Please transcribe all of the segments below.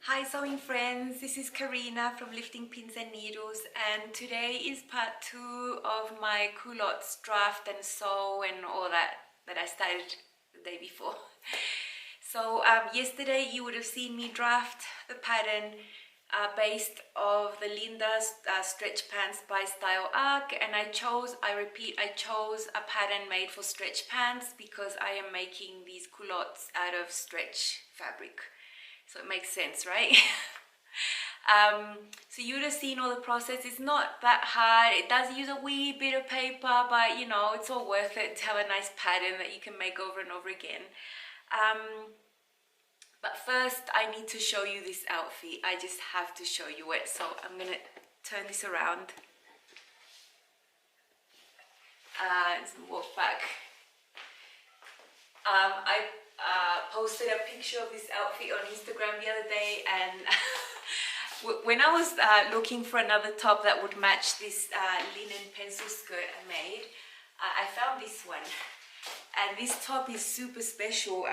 Hi sewing friends, this is Karina from Lifting Pins and Needles, and today is part 2 of my culottes draft and sew and all that I started the day before. So yesterday you would have seen me draft the pattern based of the Linda stretch pants by Style Arc, and I chose a pattern made for stretch pants because I am making these culottes out of stretch fabric. So it makes sense, right? So you would have seen all the process. It's not that hard. It does use a wee bit of paper, but you know, it's all worth it to have a nice pattern that you can make over and over again. But first I need to show you this outfit. I just have to show you it. So I'm gonna turn this around. Let's walk back. I posted a picture of this outfit on Instagram the other day, and when I was looking for another top that would match this linen pencil skirt I made, I found this one, and this top is super special.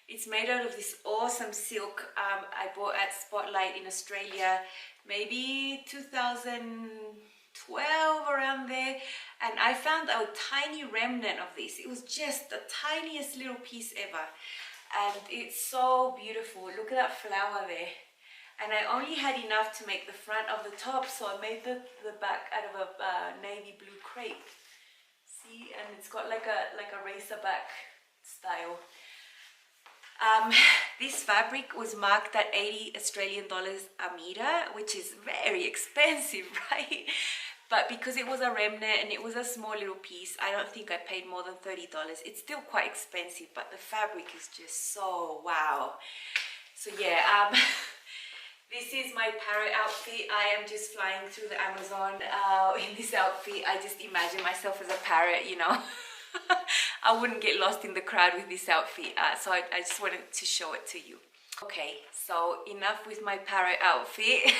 It's made out of this awesome silk I bought at Spotlight in Australia, maybe 2012, around there, and I found a tiny remnant of this. It was just the tiniest little piece ever, and it's so beautiful. Look at that flower there. And I only had enough to make the front of the top, so I made the back out of a navy blue crepe. See, and it's got like a racer back style. This fabric was marked at 80 Australian dollars a meter, which is very expensive, right? But because it was a remnant and it was a small little piece, I don't think I paid more than $30. It's still quite expensive, but the fabric is just so wow. So yeah, this is my parrot outfit. I am just flying through the Amazon in this outfit. I just imagine myself as a parrot, you know. I wouldn't get lost in the crowd with this outfit, so I just wanted to show it to you. Okay, so enough with my parrot outfit.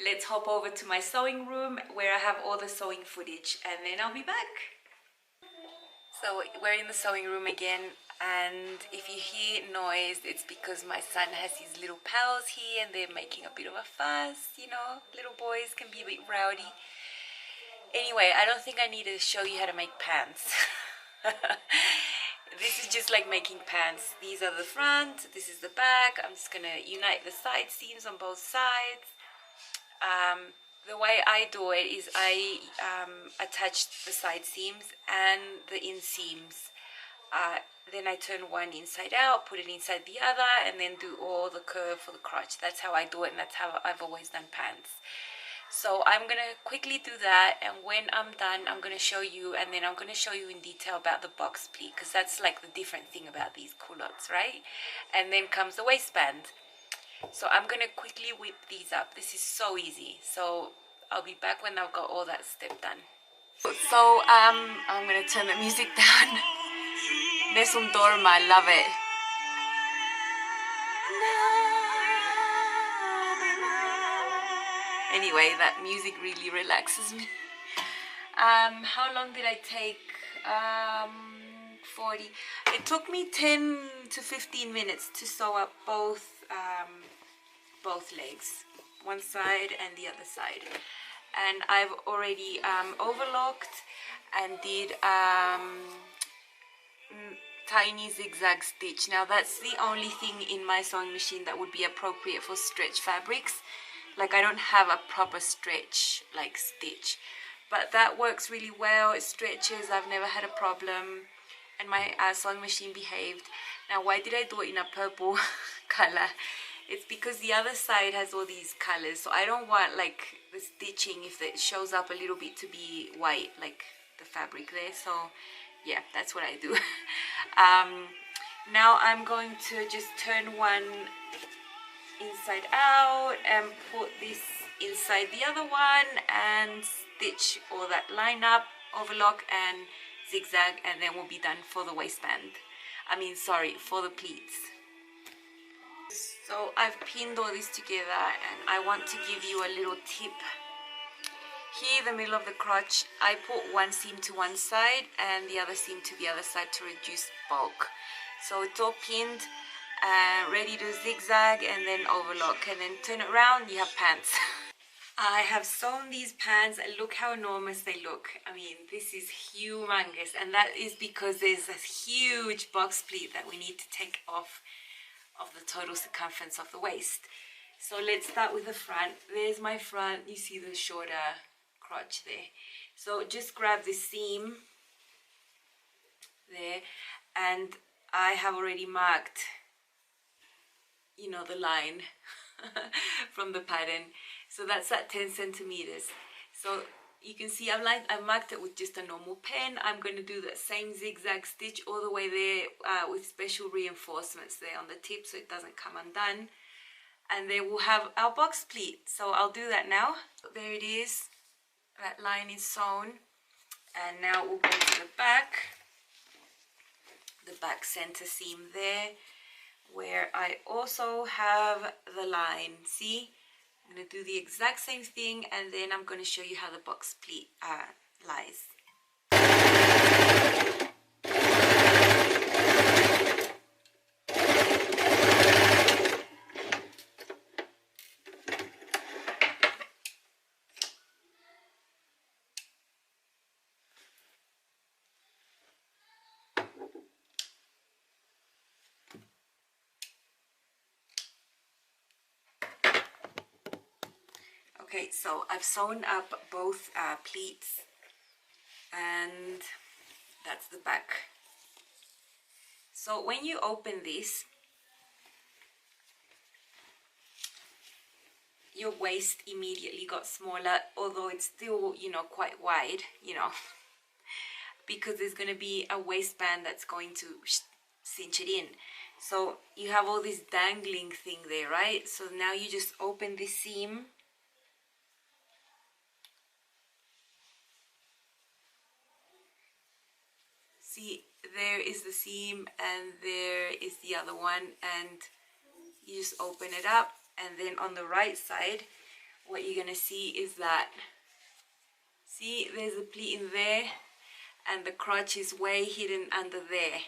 Let's hop over to my sewing room where I have all the sewing footage, and then I'll be back. So we're in the sewing room again, and if you hear noise, it's because my son has his little pals here and they're making a bit of a fuss. You know, little boys can be a bit rowdy. Anyway, I don't think I need to show you how to make pants. This is just like making pants. These are the front, this is the back. I'm just gonna unite the side seams on both sides. The way I do it is I attach the side seams and the inseams. Then I turn one inside out, put it inside the other, and then do all the curve for the crotch. That's how I do it, and that's how I've always done pants. So I'm gonna quickly do that, and when I'm done I'm gonna show you, and then I'm gonna show you in detail about the box pleat, because that's like the different thing about these culottes, right? And then comes the waistband. So I'm gonna quickly whip these up. This is so easy, so I'll be back when I've got all that step done. So I'm gonna turn the music down. Nessun Dorma, I love it. Anyway, that music really relaxes me. How long did I take? 40. It took me 10 to 15 minutes to sew up both legs, one side and the other side. And I've already overlocked and did tiny zigzag stitch. Now that's the only thing in my sewing machine that would be appropriate for stretch fabrics. Like, I don't have a proper stretch like stitch, but that works really well. It stretches. I've never had a problem, and my sewing machine behaved. Now, why did I do it in a purple color? It's because the other side has all these colors, so I don't want like the stitching, if it shows up a little bit, to be white like the fabric there. So yeah, that's what I do. Now I'm going to just turn one inside out and put this inside the other one and stitch all that line up, overlock and zigzag, and then we'll be done for the waistband. For the pleats. So I've pinned all this together, and I want to give you a little tip. Here in the middle of the crotch, I put one seam to one side and the other seam to the other side to reduce bulk. So it's all pinned, ready to zigzag and then overlock, and then turn it around, you have pants. I have sewn these pants and look how enormous they look. I mean, this is humongous, and that is because there's a huge box pleat that we need to take off of the total circumference of the waist. So let's start with the front. There's my front. You see the shorter crotch there. So just grab this seam there, and I have already marked, you know, the line from the pattern. So that's at 10 centimeters. So you can see I marked it with just a normal pen. I'm going to do that same zigzag stitch all the way there with special reinforcements there on the tip so it doesn't come undone. And there we'll have our box pleat. So I'll do that now. There it is. That line is sewn. And now we'll go to the back center seam there, where I also have the line. See? I'm going to do the exact same thing, and then I'm going to show you how the box pleat lies. Okay, so I've sewn up both pleats, and that's the back. So when you open this, your waist immediately got smaller, although it's still, you know, quite wide, you know, because there's going to be a waistband that's going to cinch it in. So you have all this dangling thing there, right? So now you just open this seam. See, there is the seam and there is the other one, and you just open it up, and then on the right side what you're gonna see is that, see, there's a pleat in there and the crotch is way hidden under there.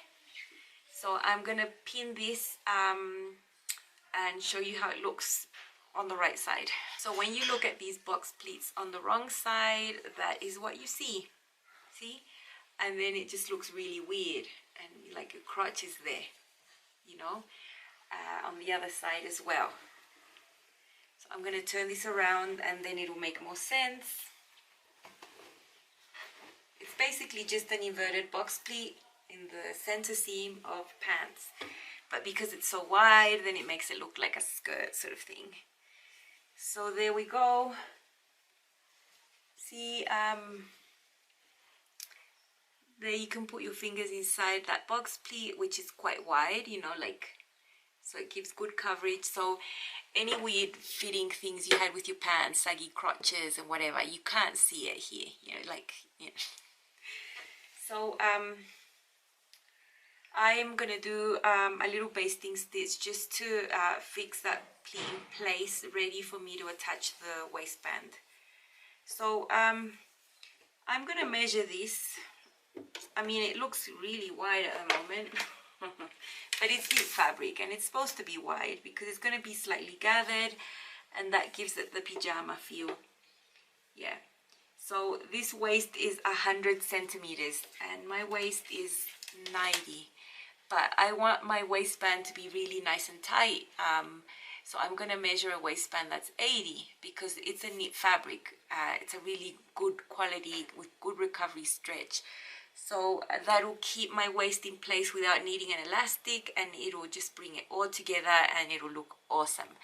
So I'm gonna pin this and show you how it looks on the right side. So when you look at these box pleats on the wrong side, that is what you see. See? And then it just looks really weird, and like your crotch is there, you know, on the other side as well. So I'm going to turn this around, and then it'll make more sense. It's basically just an inverted box pleat in the center seam of pants, but because it's so wide, then it makes it look like a skirt sort of thing. So there we go. See, there you can put your fingers inside that box pleat, which is quite wide, you know, like, so it gives good coverage. So any weird fitting things you had with your pants, saggy crotches and whatever, you can't see it here, you know, like, you know. So I'm gonna do a little basting stitch just to fix that pleat in place, ready for me to attach the waistband. So I'm gonna measure this. I mean, it looks really wide at the moment, but it's knit fabric and it's supposed to be wide because it's going to be slightly gathered, and that gives it the pajama feel. Yeah. So this waist is 100 centimeters and my waist is 90, but I want my waistband to be really nice and tight. So I'm going to measure a waistband that's 80 because it's a knit fabric. It's a really good quality with good recovery stretch. So that will keep my waist in place without needing an elastic, and it will just bring it all together and it will look awesome.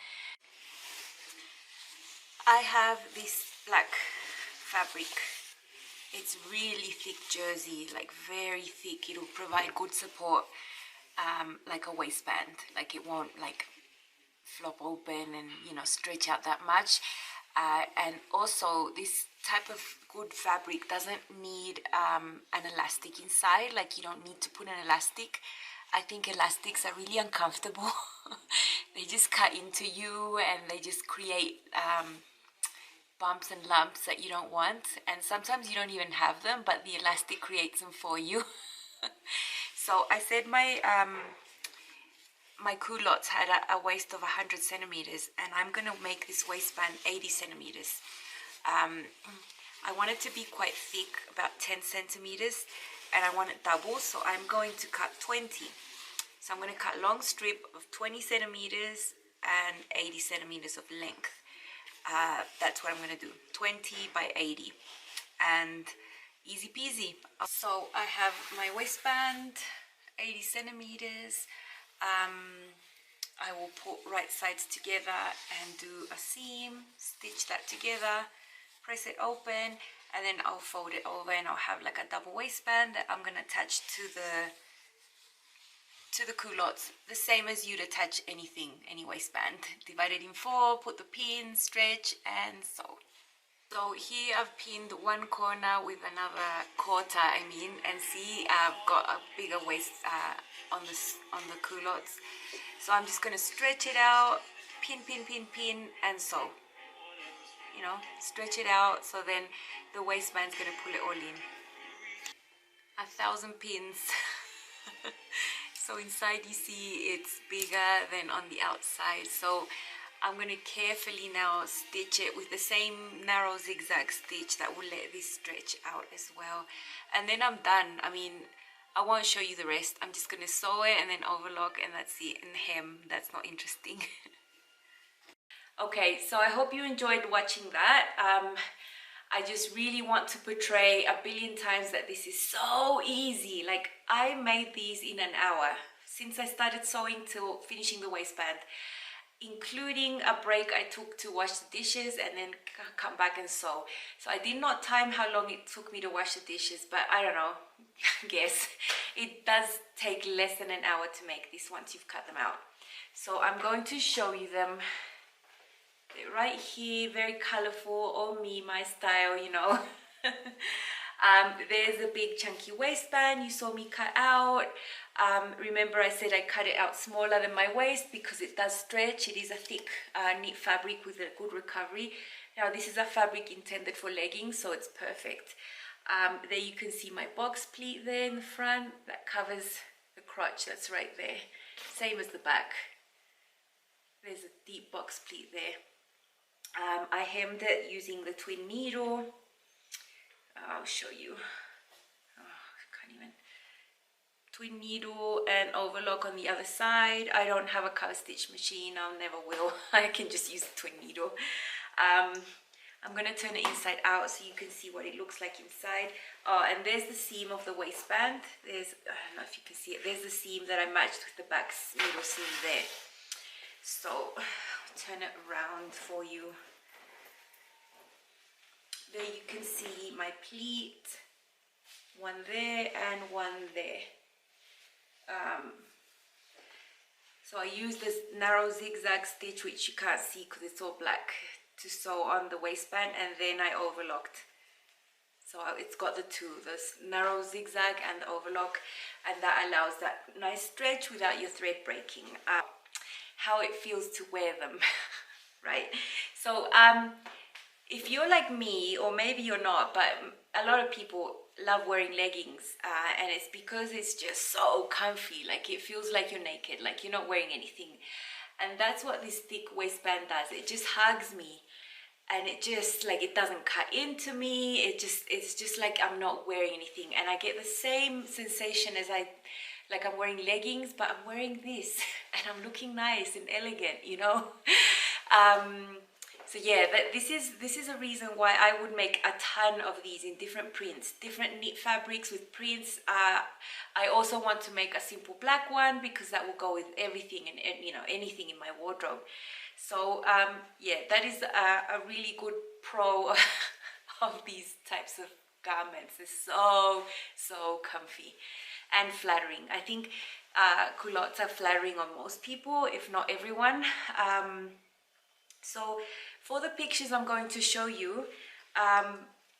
I have this black fabric. It's really thick jersey, like very thick. It will provide good support, like a waistband. Like it won't like flop open and, you know, stretch out that much. And also this type of good fabric doesn't need an elastic inside. Like you don't need to put an elastic. I think elastics are really uncomfortable. They just cut into you and they just create bumps and lumps that you don't want, and sometimes you don't even have them, but the elastic creates them for you. So I said my my culottes had a waist of 100 centimeters, and I'm gonna make this waistband 80 centimeters. I want it to be quite thick, about 10 centimeters, and I want it double, so I'm going to cut 20. So I'm going to cut a long strip of 20 centimeters and 80 centimeters of length. That's what I'm going to do, 20 by 80, and easy peasy. So I have my waistband, 80 centimeters. I will put right sides together and do a seam, stitch that together, press it open, and then I'll fold it over, and I'll have like a double waistband that I'm gonna attach to the culottes, the same as you'd attach anything, any waistband. Divide it in 4, put the pin, stretch, and sew. So here I've pinned one corner with another quarter, and see I've got a bigger waist on the culottes. So I'm just gonna stretch it out, pin, and sew. You know, stretch it out, so then the waistband's gonna pull it all in. 1,000 pins. So inside you see it's bigger than on the outside. So I'm going to carefully now stitch it with the same narrow zigzag stitch that will let this stretch out as well. And then I'm done. I mean, I won't show you the rest. I'm just going to sew it and then overlock, and that's it. And hem, that's not interesting. Okay, so I hope you enjoyed watching that. I just really want to portray a billion times that this is so easy. Like, I made these in an hour since I started sewing till finishing the waistband, including a break I took to wash the dishes and then come back and sew. So I did not time how long it took me to wash the dishes, but I don't know, guess it does take less than an hour to make this once you've cut them out. So I'm going to show you them. They're right here, very colorful, all me, my style, you know. There's a big chunky waistband you saw me cut out. Remember I said I cut it out smaller than my waist because it does stretch. It is a thick knit fabric with a good recovery. Now this is a fabric intended for leggings, so it's perfect. There you can see my box pleat there in the front that covers the crotch. That's right there, same as the back. There's a deep box pleat there. I hemmed it using the twin needle. I'll show you. I can't even. Twin needle and overlock on the other side. I don't have a cover stitch machine. I never will. I can just use the twin needle. I'm going to turn it inside out so you can see what it looks like inside. Oh, and there's the seam of the waistband. There's, I don't know if you can see it. There's the seam that I matched with the back middle seam there. So I'll turn it around for you. There you can see my pleat, one there and one there. So I used this narrow zigzag stitch, which you can't see because it's all black, to sew on the waistband, and then I overlocked. So it's got the two, this narrow zigzag and the overlock, and that allows that nice stretch without your thread breaking. How it feels to wear them, right? So if you're like me, or maybe you're not, but a lot of people love wearing leggings, and it's because it's just so comfy. Like, it feels like you're naked, like you're not wearing anything. And that's what this thick waistband does. It just hugs me, and it just, like, it doesn't cut into me. It's just like I'm not wearing anything, and I get the same sensation as like I'm wearing leggings, but I'm wearing this and I'm looking nice and elegant, you know. So yeah, this is a reason why I would make a ton of these in different prints, different knit fabrics with prints. I also want to make a simple black one because that will go with everything and, you know, anything in my wardrobe. So yeah, that is a really good pro of these types of garments. It's so comfy and flattering. I think culottes are flattering on most people, if not everyone. So for the pictures I'm going to show you,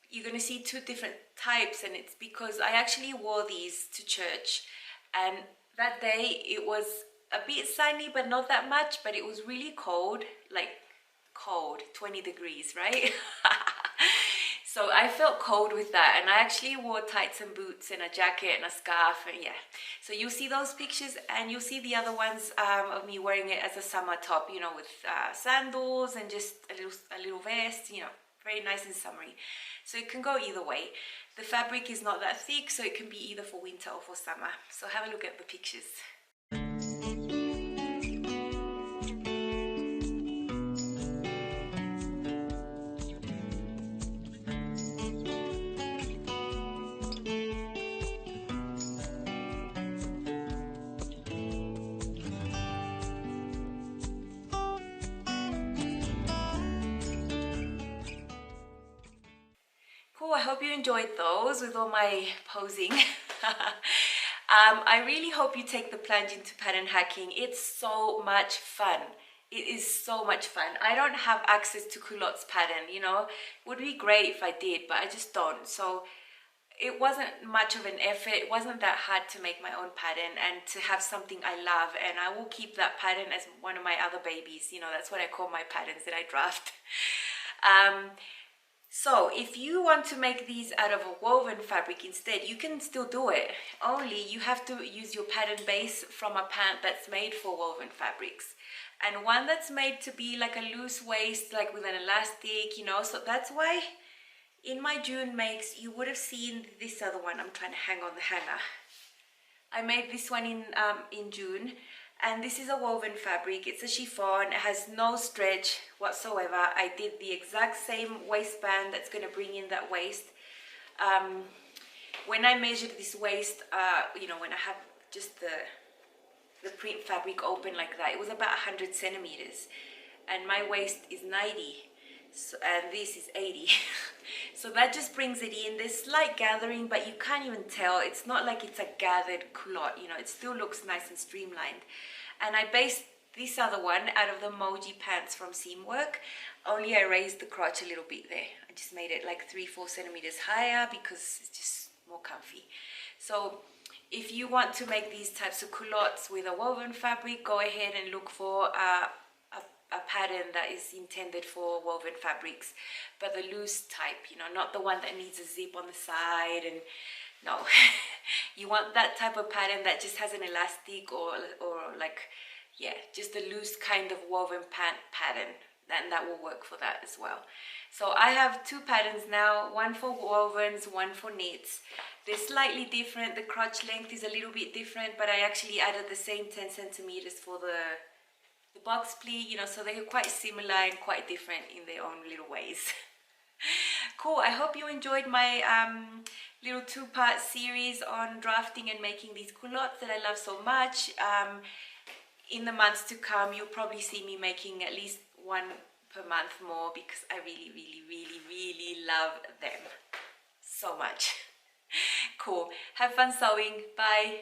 you're going to see two different types, and it's because I actually wore these to church, and that day it was a bit sunny but not that much, but it was really cold, like cold, 20 degrees, right? So I felt cold with that, and I actually wore tights and boots and a jacket and a scarf, and yeah. So you'll see those pictures, and you'll see the other ones of me wearing it as a summer top, you know, with sandals and just a little vest, you know, very nice and summery. So it can go either way. The fabric is not that thick, so it can be either for winter or for summer. So have a look at the pictures. Cool, I hope you enjoyed those with all my posing. I really hope you take the plunge into pattern hacking. It's so much fun. It is so much fun. I don't have access to Culottes pattern, you know. It would be great if I did, but I just don't. So it wasn't much of an effort. It wasn't that hard to make my own pattern and to have something I love, and I will keep that pattern as one of my other babies. You know, that's what I call my patterns that I draft. So if you want to make these out of a woven fabric instead, you can still do it. Only you have to use your pattern base from a pant that's made for woven fabrics. And one that's made to be like a loose waist, like with an elastic, you know. So that's why in my June makes, you would have seen this other one. I'm trying to hang on the hanger. I made this one in June. And this is a woven fabric. It's a chiffon. It has no stretch whatsoever. I did the exact same waistband that's going to bring in that waist. When I measured this waist, you know, when I have just the print fabric open like that, it was about 100 centimeters. And my waist is 90. So, and this is 80. So that just brings it in. There's slight gathering, but you can't even tell. It's not like it's a gathered culotte, you know. It still looks nice and streamlined. And I based this other one out of the Moji pants from Seamwork, only I raised the crotch a little bit there. I just made it like 3-4 centimeters higher because it's just more comfy. So if you want to make these types of culottes with a woven fabric, go ahead and look for a pattern that is intended for woven fabrics, but the loose type, you know, not the one that needs a zip on the side. And no, you want that type of pattern that just has an elastic or like, yeah, just a loose kind of woven pant pattern, and that will work for that as well. So I have two patterns now, one for wovens, one for knits. They're slightly different. The crotch length is a little bit different, but I actually added the same 10 centimeters for the box pleat, you know, so they're quite similar and quite different in their own little ways. Cool, I hope you enjoyed my little two-part series on drafting and making these culottes that I love so much. In the months to come, you'll probably see me making at least one per month more, because I really, really, really, really love them so much. Cool, have fun sewing, bye.